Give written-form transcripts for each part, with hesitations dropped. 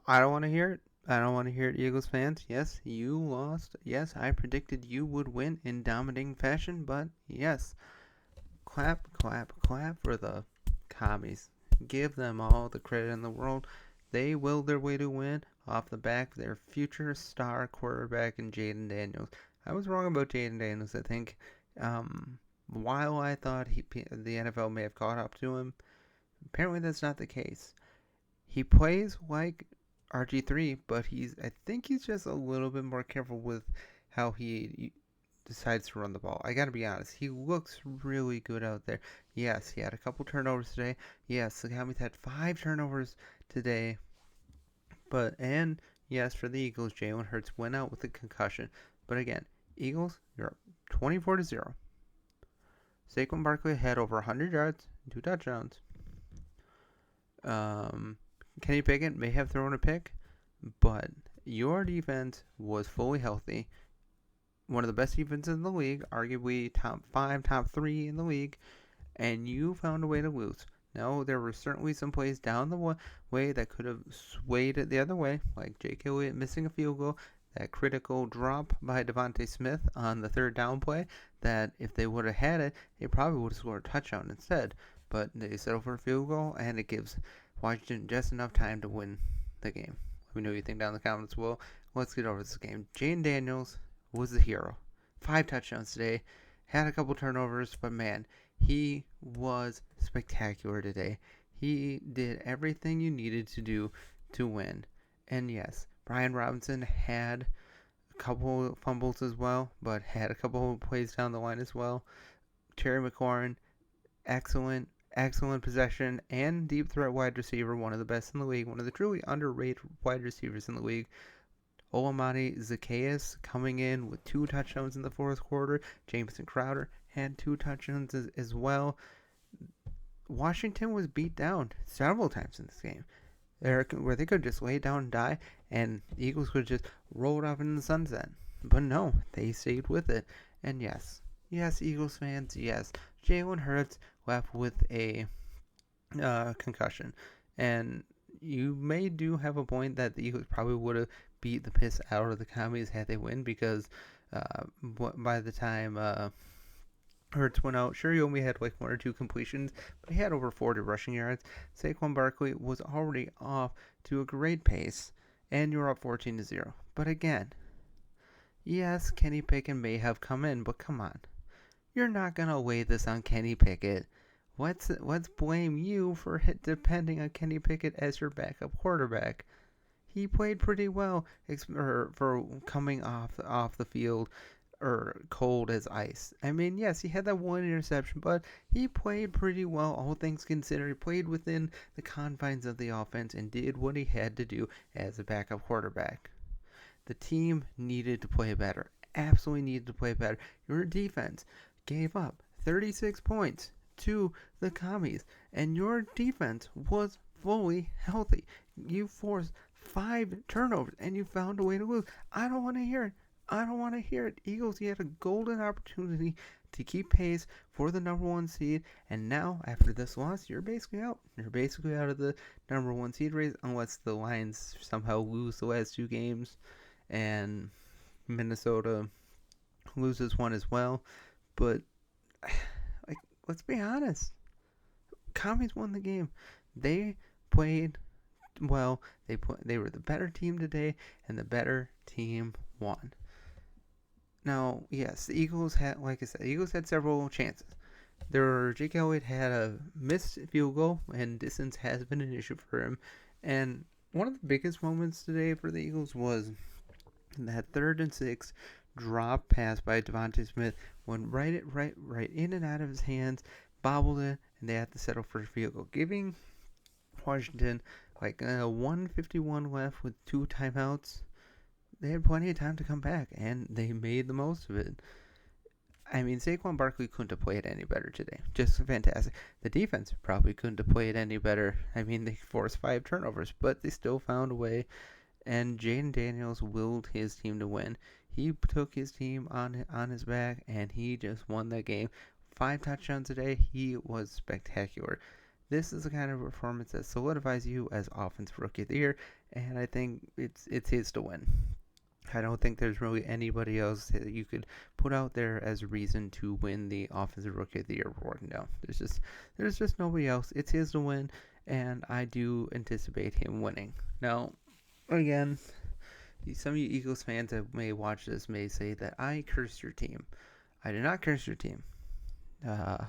I don't want to hear it. I don't want to hear it, Eagles fans. Yes, you lost. Yes, I predicted you would win in dominating fashion, but yes, clap, clap, clap for the commies. Give them all the credit in the world. They willed their way to win off the back of their future star quarterback in Jayden Daniels. I was wrong about Jayden Daniels, I think. While I thought the NFL may have caught up to him, apparently that's not the case. He plays like RG3, but I think he's just a little bit more careful with how he decides to run the ball. I gotta be honest, he looks really good out there. Yes, he had a couple turnovers today. Yes, the Cowboys had 5 turnovers today. And yes, for the Eagles, Jalen Hurts went out with a concussion. But again, Eagles, you're up 24-0. Saquon Barkley had over 100 yards, 2 touchdowns. Kenny Pickett may have thrown a pick, but your defense was fully healthy. One of the best defenses in the league, arguably top 5, top 3 in the league, and you found a way to lose. Now, there were certainly some plays down the way that could have swayed it the other way, like Jake Elliott missing a field goal, that critical drop by Devontae Smith on the third down play, that if they would have had it, they probably would have scored a touchdown instead. But they settle for a field goal, and it gives Washington just enough time to win the game. Let me know what you think down in the comments. Well, let's get over this game. Jayden Daniels was the hero. 5 touchdowns today. Had a couple turnovers, but man, he was spectacular today. He did everything you needed to do to win. And yes, Brian Robinson had a couple fumbles as well, but had a couple plays down the line as well. Terry McLaurin, excellent possession and deep threat wide receiver, one of the best in the league, one of the truly underrated wide receivers in the league. Olamide Zacchaeus coming in with 2 touchdowns in the fourth quarter. Jamison Crowder had 2 touchdowns as well. Washington was beat down several times in this game, where they could just lay down and die, and the Eagles could just roll it off in the sunset. But no, they stayed with it. And yes, Eagles fans, yes, Jalen Hurts left with a concussion. And you do have a point that the Eagles probably would have beat the piss out of the Commies had they win, because by the time Hurts went out, sure, he only had like 1 or 2 completions, but he had over 40 rushing yards. Saquon Barkley was already off to a great pace, and you're up 14-0. But again, yes, Kenny Pickett may have come in, but come on. You're not going to lay this on Kenny Pickett. Let's blame you for depending on Kenny Pickett as your backup quarterback. He played pretty well for coming off the field cold as ice. I mean, yes, he had that 1 interception, but he played pretty well, all things considered. He played within the confines of the offense and did what he had to do as a backup quarterback. The team needed to play better. Absolutely needed to play better. Your defense gave up 36 points to the Commies, and your defense was fully healthy. You forced 5 turnovers, and you found a way to lose. I don't want to hear it. Eagles, you had a golden opportunity to keep pace for the number 1 seed, and now, after this loss, you're basically out. You're basically out of the number 1 seed race, unless the Lions somehow lose the last 2 games, and Minnesota loses one as well. But let's be honest. Commies won the game. They played well. They were the better team today, and the better team won. Now, yes, the Eagles had, like I said, several chances. Jake Elliott had a missed field goal, and distance has been an issue for him. And one of the biggest moments today for the Eagles was that 3rd and 6 drop pass by Devontae Smith, went right in and out of his hands, bobbled it, and they had to settle for a field goal, giving Washington like 1:51 left with 2 timeouts. They had plenty of time to come back, and they made the most of it. I mean, Saquon Barkley couldn't have played any better today. Just fantastic. The defense probably couldn't have played any better. I mean, they forced 5 turnovers, but they still found a way. And Jayden Daniels willed his team to win. He took his team on his back, and he just won that game. 5 touchdowns today. He was spectacular. This is the kind of performance that solidifies you as Offensive Rookie of the Year, and I think it's his to win. I don't think there's really anybody else that you could put out there as a reason to win the Offensive Rookie of the Year award. No, there's just nobody else. It's his to win, and I do anticipate him winning. Now, again, some of you Eagles fans that may watch this may say that I cursed your team. I did not curse your team. Uh,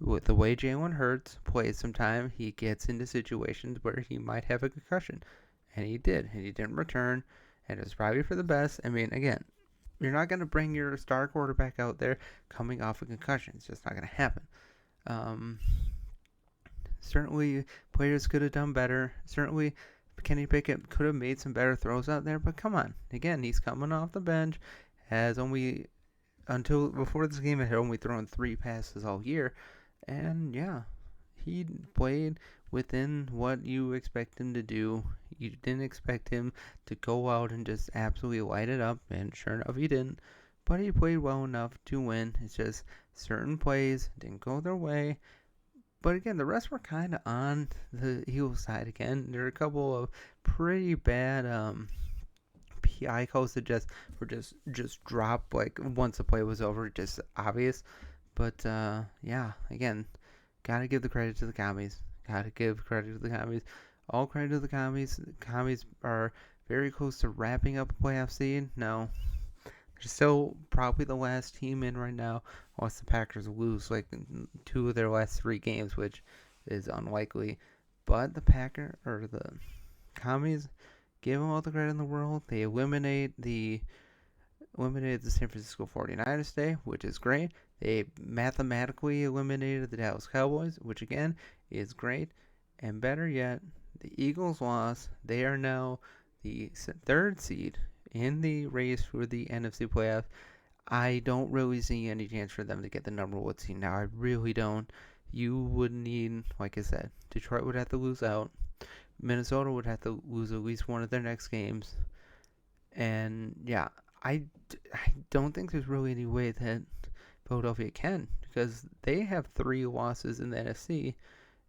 with the way Jalen Hurts plays, sometimes he gets into situations where he might have a concussion, and he did, and he didn't return, and it was probably for the best. I mean, again, you're not going to bring your star quarterback out there coming off a concussion. It's just not going to happen. Um, certainly, players could have done better. Certainly, Kenny Pickett could have made some better throws out there, but come on. Again, he's coming off the bench, has only, until before this game, had only thrown 3 passes all year. And yeah, he played within what you expect him to do. You didn't expect him to go out and just absolutely light it up, and sure enough, he didn't. But he played well enough to win. It's just certain plays didn't go their way. But again, the rest were kind of on the Eagles side again. There are a couple of pretty bad PI calls that just dropped like once the play was over, just obvious. But yeah, again, gotta give the credit to the commies. Gotta give credit to the commies. All credit to the commies. The commies are very close to wrapping up a playoff seed. No, they're still probably the last team in right now, unless the Packers lose like 2 of their last 3 games, which is unlikely. But the commies, give them all the credit in the world. They eliminated the San Francisco 49ers today, which is great. They mathematically eliminated the Dallas Cowboys, which again is great. And better yet, the Eagles lost. They are now the 3rd seed in the race for the NFC playoffs. I don't really see any chance for them to get the number 1 seed now. I really don't. You would need, like I said, Detroit would have to lose out. Minnesota would have to lose at least one of their next games. And yeah, I don't think there's really any way that Philadelphia can, because they have 3 losses in the NFC,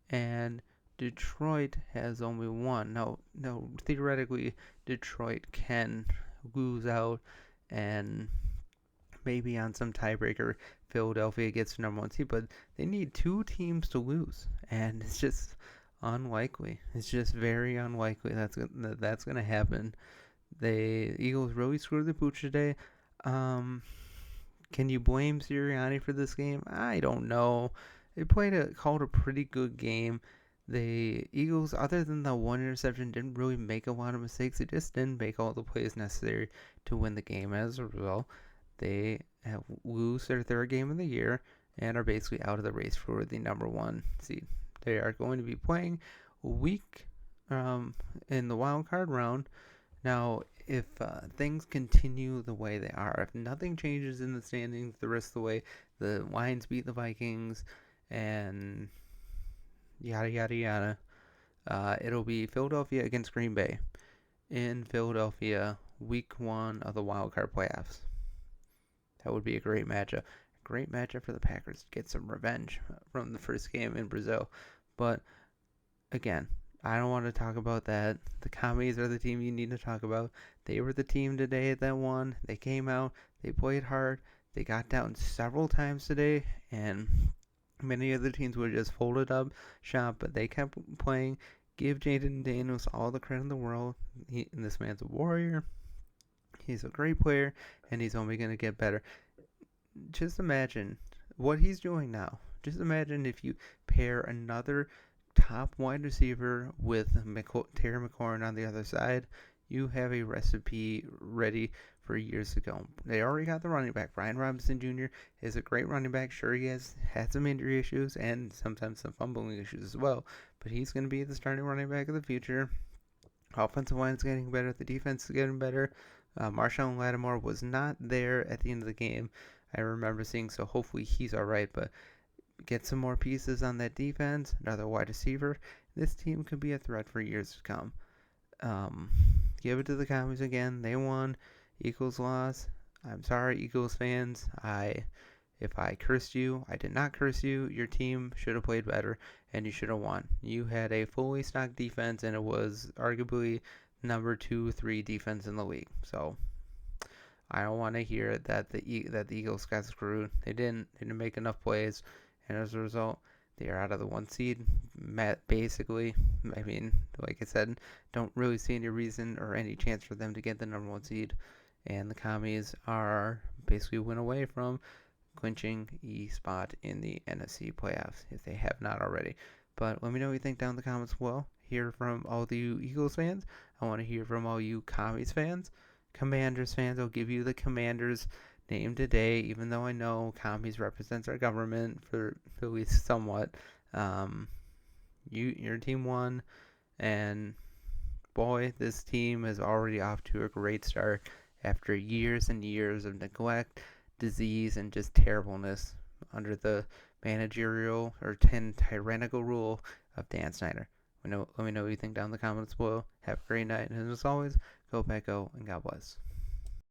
and Detroit has only 1. No, theoretically, Detroit can lose out, and maybe on some tiebreaker, Philadelphia gets the number 1 seed, but they need 2 teams to lose, and it's just unlikely. It's just very unlikely that's gonna happen. The Eagles really screwed the pooch today. Um, can you blame Sirianni for this game? I don't know. They called a pretty good game. The Eagles, other than the 1 interception, didn't really make a lot of mistakes. They just didn't make all the plays necessary to win the game. As a result, they lose their 3rd game of the year and are basically out of the race for the number 1 seed. They are going to be playing week in the wild card round. Now, if things continue the way they are, if nothing changes in the standings the rest of the way, the Lions beat the Vikings, and yada yada yada, it'll be Philadelphia against Green Bay in Philadelphia, week 1 of the wild card playoffs. That would be a great matchup. Great matchup for the Packers to get some revenge from the first game in Brazil. But again, I don't want to talk about that. The commies are the team you need to talk about. They were the team today that won. They came out. They played hard. They got down several times today, and many other teams would just folded up shop, but they kept playing. Give Jayden Daniels all the credit in the world. This man's a warrior. He's a great player, and he's only going to get better. Just imagine what he's doing now. Just imagine if you pair another top wide receiver with Terry McLaurin on the other side. You have a recipe ready for years to go. They already got the running back. Brian Robinson Jr. is a great running back. Sure, he has had some injury issues and sometimes some fumbling issues as well, but he's going to be the starting running back of the future. Offensive line is getting better. The defense is getting better. Marshawn Lattimore was not there at the end of the game, I remember seeing, so hopefully he's all right, but get some more pieces on that defense, another wide receiver. This team could be a threat for years to come. Give it to the Commies again. They won. Eagles lost. I'm sorry, Eagles fans. I If I cursed you, I did not curse you. Your team should have played better, and you should have won. You had a fully stocked defense, and it was arguably number 2, 3 defense in the league. So I don't want to hear that the Eagles got screwed. They didn't make enough plays, and as a result, they are out of the 1 seed. Basically, I mean, like I said, don't really see any reason or any chance for them to get the number 1 seed, and the Commies are basically went away from clinching a spot in the NFC playoffs if they have not already. But let me know what you think down in the comments below. Hear from all the Eagles fans. I want to hear from all you Commies fans. Commanders fans, I'll give you the Commanders name today, even though I know Commies represents our government for at least somewhat. Your team won, and boy, this team is already off to a great start after years and years of neglect, disease, and just terribleness under the managerial or tyrannical rule of Dan Snyder. Let me know what you think down in the comments below. Have a great night, and as always, go Pack Go, and God bless.